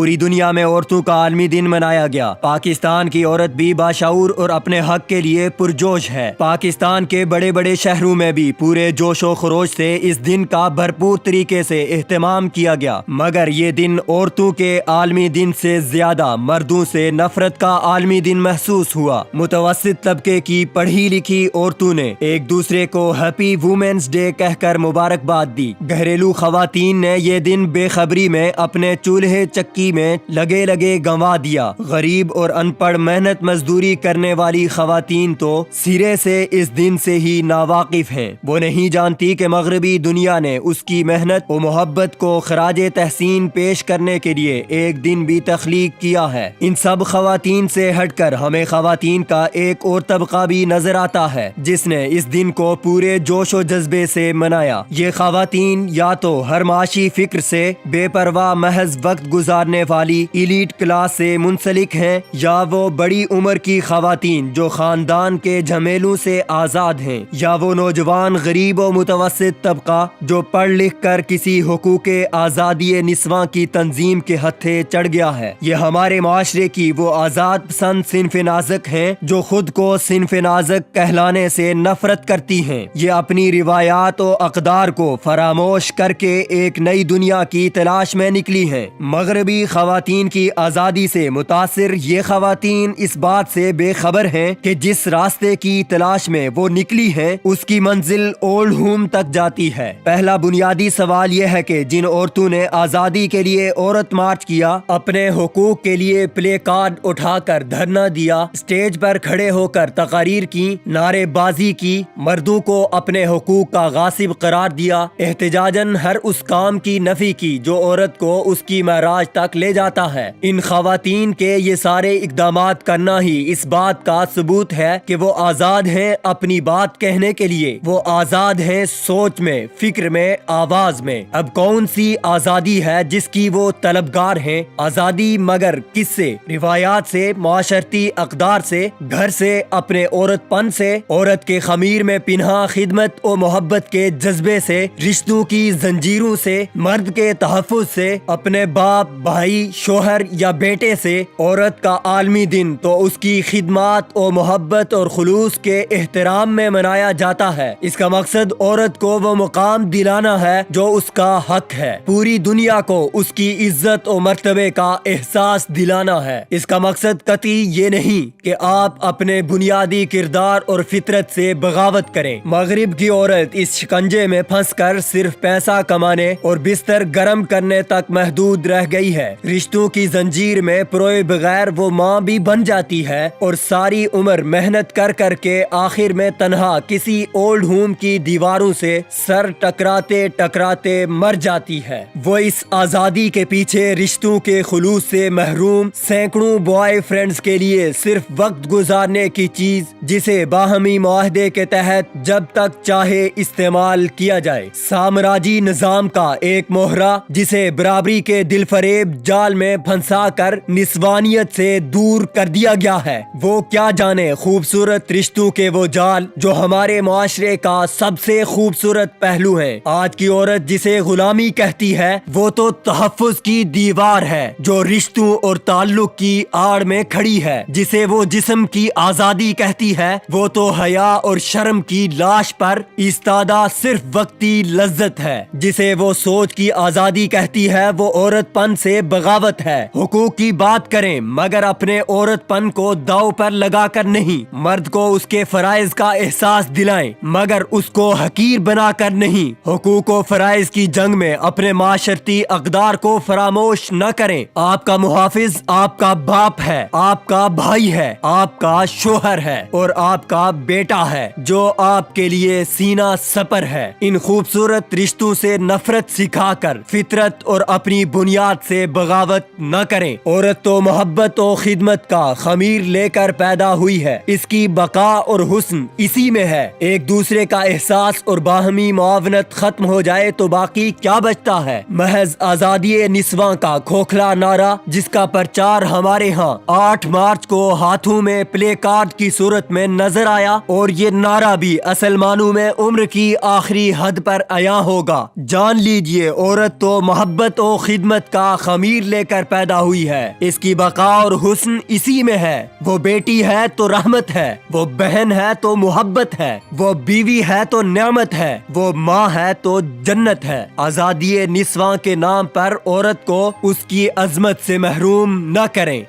پوری دنیا میں عورتوں کا عالمی دن منایا گیا۔ پاکستان کی عورت بھی باشعور اور اپنے حق کے لیے پرجوش ہے۔ پاکستان کے بڑے بڑے شہروں میں بھی پورے جوش و خروش سے اس دن کا بھرپور طریقے سے اہتمام کیا گیا، مگر یہ دن عورتوں کے عالمی دن سے زیادہ مردوں سے نفرت کا عالمی دن محسوس ہوا۔ متوسط طبقے کی پڑھی لکھی عورتوں نے ایک دوسرے کو ہیپی وومنس ڈے کہہ کر مبارکباد دی۔ گھریلو خواتین نے یہ دن بے خبری میں اپنے چولہے چکی میں لگے گنوا دیا۔ غریب اور ان پڑھ محنت مزدوری کرنے والی خواتین تو سرے سے اس دن سے ہی ناواقف ہیں۔ وہ نہیں جانتی کہ مغربی دنیا نے اس کی محنت و محبت کو خراج تحسین پیش کرنے کے لیے ایک دن بھی تخلیق کیا ہے۔ ان سب خواتین سے ہٹ کر ہمیں خواتین کا ایک اور طبقہ بھی نظر آتا ہے جس نے اس دن کو پورے جوش و جذبے سے منایا۔ یہ خواتین یا تو ہر معاشی فکر سے بے پرواہ محض وقت گزارنے والی ایلیٹ کلاس سے منسلک ہیں، یا وہ بڑی عمر کی خواتین جو خاندان کے جھمیلوں سے آزاد ہیں، یا وہ نوجوان غریب و متوسط طبقہ جو پڑھ لکھ کر کسی حقوق آزادی نسواں کی تنظیم کے ہتھے چڑھ گیا ہے۔ یہ ہمارے معاشرے کی وہ آزاد پسند صنف نازک ہیں جو خود کو صنف نازک کہلانے سے نفرت کرتی ہیں۔ یہ اپنی روایات و اقدار کو فراموش کر کے ایک نئی دنیا کی تلاش میں نکلی ہیں۔ مغربی خواتین کی آزادی سے متاثر یہ خواتین اس بات سے بے خبر ہیں کہ جس راستے کی تلاش میں وہ نکلی ہیں اس کی منزل اولڈ ہوم تک جاتی ہے۔ پہلا بنیادی سوال یہ ہے کہ جن عورتوں نے آزادی کے لیے عورت مارچ کیا، اپنے حقوق کے لیے پلے کارڈ اٹھا کر دھرنا دیا، اسٹیج پر کھڑے ہو کر تقاریر کی، نعرے بازی کی، مردوں کو اپنے حقوق کا غاصب قرار دیا، احتجاجاً ہر اس کام کی نفی کی جو عورت کو اس کی معراج تک لے جاتا ہے۔ ان خواتین کے یہ سارے اقدامات کرنا ہی اس بات کا ثبوت ہے کہ وہ آزاد ہیں اپنی بات کہنے کے لیے، وہ آزاد ہیں سوچ میں، فکر میں، آواز میں۔ اب کون سی آزادی ہے جس کی وہ طلبگار ہیں؟ آزادی مگر کس سے؟ روایات سے، معاشرتی اقدار سے، گھر سے، اپنے عورت پن سے، عورت کے خمیر میں پنہا خدمت و محبت کے جذبے سے، رشتوں کی زنجیروں سے، مرد کے تحفظ سے، اپنے باپ، بھائی، شوہر یا بیٹے سے۔ عورت کا عالمی دن تو اس کی خدمات و محبت اور خلوص کے احترام میں منایا جاتا ہے۔ اس کا مقصد عورت کو وہ مقام دلانا ہے جو اس کا حق ہے، پوری دنیا کو اس کی عزت و مرتبے کا احساس دلانا ہے۔ اس کا مقصد قطعی یہ نہیں کہ آپ اپنے بنیادی کردار اور فطرت سے بغاوت کریں۔ مغرب کی عورت اس شکنجے میں پھنس کر صرف پیسہ کمانے اور بستر گرم کرنے تک محدود رہ گئی ہے۔ رشتوں کی زنجیر میں پروئے بغیر وہ ماں بھی بن جاتی ہے اور ساری عمر محنت کر کر کے آخر میں تنہا کسی اولڈ ہوم کی دیواروں سے سر ٹکراتے ٹکراتے مر جاتی ہے۔ وہ اس آزادی کے پیچھے رشتوں کے خلوص سے محروم سینکڑوں بوائے فرینڈز کے لیے صرف وقت گزارنے کی چیز جسے باہمی معاہدے کے تحت جب تک چاہے استعمال کیا جائے، سامراجی نظام کا ایک مہرہ جسے برابری کے دل فریب جال میں پھنسا کر نسوانیت سے دور کر دیا گیا ہے۔ وہ کیا جانے خوبصورت رشتوں کے وہ جال جو ہمارے معاشرے کا سب سے خوبصورت پہلو ہیں۔ آج کی عورت جسے غلامی کہتی ہے وہ تو تحفظ کی دیوار ہے جو رشتوں اور تعلق کی آڑ میں کھڑی ہے۔ جسے وہ جسم کی آزادی کہتی ہے وہ تو حیا اور شرم کی لاش پر ایستادہ صرف وقتی لذت ہے۔ جسے وہ سوچ کی آزادی کہتی ہے وہ عورت پن سے بغاوت ہے۔ حقوق کی بات کریں مگر اپنے عورت پن کو داؤ پر لگا کر نہیں، مرد کو اس کے فرائض کا احساس دلائیں مگر اس کو حقیر بنا کر نہیں۔ حقوق و فرائض کی جنگ میں اپنے معاشرتی اقدار کو فراموش نہ کریں۔ آپ کا محافظ آپ کا باپ ہے، آپ کا بھائی ہے، آپ کا شوہر ہے اور آپ کا بیٹا ہے جو آپ کے لیے سینہ سپر ہے۔ ان خوبصورت رشتوں سے نفرت سکھا کر فطرت اور اپنی بنیاد سے بغاوت نہ کریں۔ عورت تو محبت و خدمت کا خمیر لے کر پیدا ہوئی ہے، اس کی بقا اور حسن اسی میں ہے۔ ایک دوسرے کا احساس اور باہمی معاونت ختم ہو جائے تو باقی کیا بچتا ہے؟ محض آزادی نسواں کا کھوکھلا نعرہ جس کا پرچار ہمارے ہاں 8 مارچ کو ہاتھوں میں پلے کارڈ کی صورت میں نظر آیا، اور یہ نعرہ بھی اصل معنوں میں عمر کی آخری حد پر عیاں ہوگا۔ جان لیجئے عورت تو محبت و خدمت کا خمیر خمیر لے کر پیدا ہوئی ہے، اس کی بقا اور حسن اسی میں ہے۔ وہ بیٹی ہے تو رحمت ہے، وہ بہن ہے تو محبت ہے، وہ بیوی ہے تو نعمت ہے، وہ ماں ہے تو جنت ہے۔ آزادی نسواں کے نام پر عورت کو اس کی عظمت سے محروم نہ کریں۔